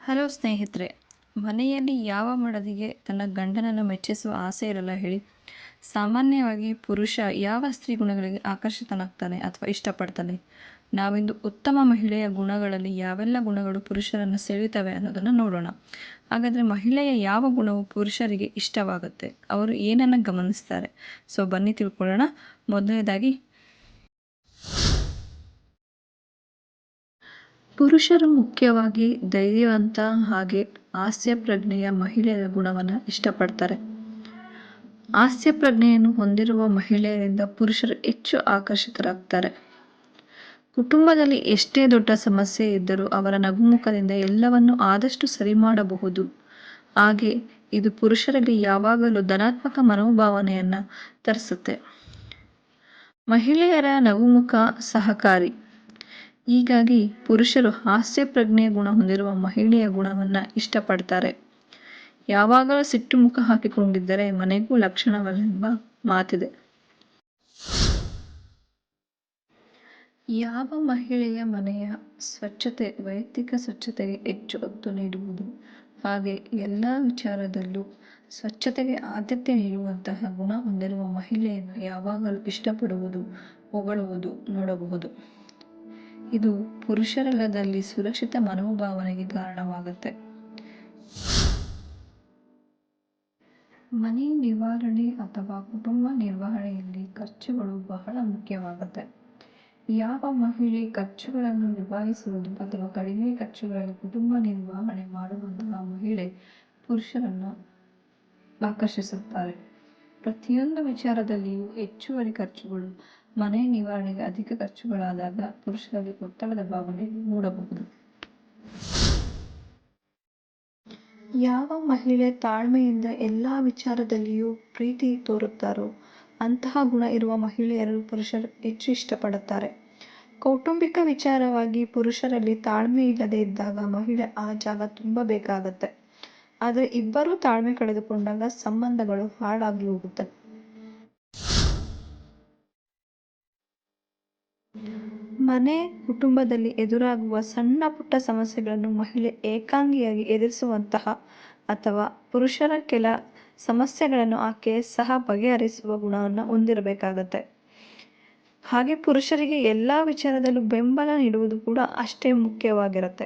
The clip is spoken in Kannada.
ಹಲೋ ಸ್ನೇಹಿತರೆ, ಮನೆಯಲ್ಲಿ ಯಾವ ಮಡದಿಗೆ ತನ್ನ ಗಂಡನನ್ನು ಮೆಚ್ಚಿಸುವ ಆಸೆ ಇರಲ್ಲ ಹೇಳಿ. ಸಾಮಾನ್ಯವಾಗಿ ಪುರುಷ ಯಾವ ಸ್ತ್ರೀ ಗುಣಗಳಿಗೆ ಆಕರ್ಷಿತನಾಗ್ತಾನೆ ಅಥವಾ ಇಷ್ಟಪಡ್ತಾನೆ? ನಾವಿಂದು ಉತ್ತಮ ಮಹಿಳೆಯ ಗುಣಗಳಲ್ಲಿ ಯಾವೆಲ್ಲ ಗುಣಗಳು ಪುರುಷರನ್ನು ಸೆಳೀತವೆ ಅನ್ನೋದನ್ನು ನೋಡೋಣ. ಹಾಗಾದರೆ ಮಹಿಳೆಯ ಯಾವ ಗುಣವು ಪುರುಷರಿಗೆ ಇಷ್ಟವಾಗುತ್ತೆ, ಅವರು ಏನನ್ನು ಗಮನಿಸ್ತಾರೆ? ಸೊ ಬನ್ನಿ ತಿಳ್ಕೊಳ್ಳೋಣ. ಮೊದಲನೇದಾಗಿ, ಪುರುಷರು ಮುಖ್ಯವಾಗಿ ಧೈರ್ಯವಂತ ಹಾಗೆ ಹಾಸ್ಯ ಪ್ರಜ್ಞೆಯ ಮಹಿಳೆಯರ ಗುಣವನ್ನು ಇಷ್ಟಪಡ್ತಾರೆ. ಹಾಸ್ಯ ಪ್ರಜ್ಞೆಯನ್ನು ಹೊಂದಿರುವ ಮಹಿಳೆಯರಿಂದ ಪುರುಷರು ಹೆಚ್ಚು ಆಕರ್ಷಿತರಾಗ್ತಾರೆ. ಕುಟುಂಬದಲ್ಲಿ ಎಷ್ಟೇ ದೊಡ್ಡ ಸಮಸ್ಯೆ ಇದ್ದರೂ ಅವರ ನಗುಮುಖದಿಂದ ಎಲ್ಲವನ್ನು ಆದಷ್ಟು ಸರಿ ಮಾಡಬಹುದು. ಹಾಗೆ ಇದು ಪುರುಷರಲ್ಲಿ ಯಾವಾಗಲೂ ಧನಾತ್ಮಕ ಮನೋಭಾವನೆಯನ್ನು ತರಿಸುತ್ತೆ. ಮಹಿಳೆಯರ ನಗುಮುಖ ಸಹಕಾರಿ. ಹೀಗಾಗಿ ಪುರುಷರು ಹಾಸ್ಯ ಪ್ರಜ್ಞೆಯ ಗುಣ ಹೊಂದಿರುವ ಮಹಿಳೆಯ ಗುಣವನ್ನು ಇಷ್ಟಪಡ್ತಾರೆ. ಯಾವಾಗಲೂ ಸಿಟ್ಟು ಮುಖ ಹಾಕಿಕೊಂಡಿದ್ದರೆ ಮನೆಗೂ ಲಕ್ಷಣವಲ್ಲ ಮಾತಿದೆ. ಯಾವ ಮಹಿಳೆಯ ಮನೆಯ ಸ್ವಚ್ಛತೆ, ವೈಯಕ್ತಿಕ ಸ್ವಚ್ಛತೆಗೆ ಹೆಚ್ಚು ಒತ್ತು ನೀಡುವುದು ಹಾಗೆ ಎಲ್ಲ ವಿಚಾರದಲ್ಲೂ ಸ್ವಚ್ಛತೆಗೆ ಆದ್ಯತೆ ನೀಡುವಂತಹ ಗುಣ ಹೊಂದಿರುವ ಮಹಿಳೆಯನ್ನು ಯಾವಾಗಲೂ ಇಷ್ಟಪಡುವುದು, ಹೊಗಳುವುದು ನೋಡಬಹುದು. ಇದು ಪುರುಷರೆಲ್ಲದಲ್ಲಿ ಸುರಕ್ಷಿತ ಮನೋಭಾವನೆಗೆ ಕಾರಣವಾಗುತ್ತೆ. ಮನೆ ನಿವಾರಣೆ ಅಥವಾ ಕುಟುಂಬ ನಿರ್ವಹಣೆಯಲ್ಲಿ ಖರ್ಚುಗಳು ಬಹಳ ಮುಖ್ಯವಾಗುತ್ತೆ. ಯಾವ ಮಹಿಳೆ ಖರ್ಚುಗಳನ್ನು ನಿಭಾಯಿಸುವುದು ಅಥವಾ ಕಡಿಮೆ ಖರ್ಚುಗಳಲ್ಲಿ ಕುಟುಂಬ ನಿರ್ವಹಣೆ ಮಾಡುವಂತಹ ಮಹಿಳೆ ಪುರುಷರನ್ನು ಆಕರ್ಷಿಸುತ್ತಾರೆ. ಪ್ರತಿಯೊಂದು ವಿಚಾರದಲ್ಲಿಯೂ ಹೆಚ್ಚುವರಿ ಖರ್ಚುಗಳು, ಮನೆ ನಿವಾರಣೆಗೆ ಅಧಿಕ ಖರ್ಚುಗಳಾದಾಗ ಪುರುಷರಲ್ಲಿ ಒತ್ತಡದ ಭಾವನೆ ಮೂಡಬಹುದು. ಯಾವ ಮಹಿಳೆ ತಾಳ್ಮೆಯಿಂದ ಎಲ್ಲ ವಿಚಾರದಲ್ಲಿಯೂ ಪ್ರೀತಿ ತೋರುತ್ತಾರೋ ಅಂತಹ ಗುಣ ಇರುವ ಮಹಿಳೆಯರು ಪುರುಷರು ಹೆಚ್ಚು ಇಷ್ಟಪಡುತ್ತಾರೆ. ಕೌಟುಂಬಿಕ ವಿಚಾರವಾಗಿ ಪುರುಷರಲ್ಲಿ ತಾಳ್ಮೆ ಇಲ್ಲದೆ ಇದ್ದಾಗ ಮಹಿಳೆ ಆ ಜಾಗ ತುಂಬಬೇಕಾಗತ್ತೆ. ಆದರೆ ಇಬ್ಬರೂ ತಾಳ್ಮೆ ಕಳೆದುಕೊಂಡಾಗ ಸಂಬಂಧಗಳು ಹಾಳಾಗಿ ಹೋಗುತ್ತವೆ. ಮನೆ, ಕುಟುಂಬದಲ್ಲಿ ಎದುರಾಗುವ ಸಣ್ಣ ಪುಟ್ಟ ಸಮಸ್ಯೆಗಳನ್ನು ಮಹಿಳೆ ಏಕಾಂಗಿಯಾಗಿ ಎದುರಿಸುವಂತಹ ಅಥವಾ ಪುರುಷರ ಕೆಲ ಸಮಸ್ಯೆಗಳನ್ನು ಆಕೆ ಸಹ ಬಗೆಹರಿಸುವ ಗುಣವನ್ನು ಹೊಂದಿರಬೇಕಾಗತ್ತೆ. ಹಾಗೆ ಪುರುಷರಿಗೆ ಎಲ್ಲ ವಿಚಾರದಲ್ಲೂ ಬೆಂಬಲ ನೀಡುವುದು ಕೂಡ ಅಷ್ಟೇ ಮುಖ್ಯವಾಗಿರುತ್ತೆ.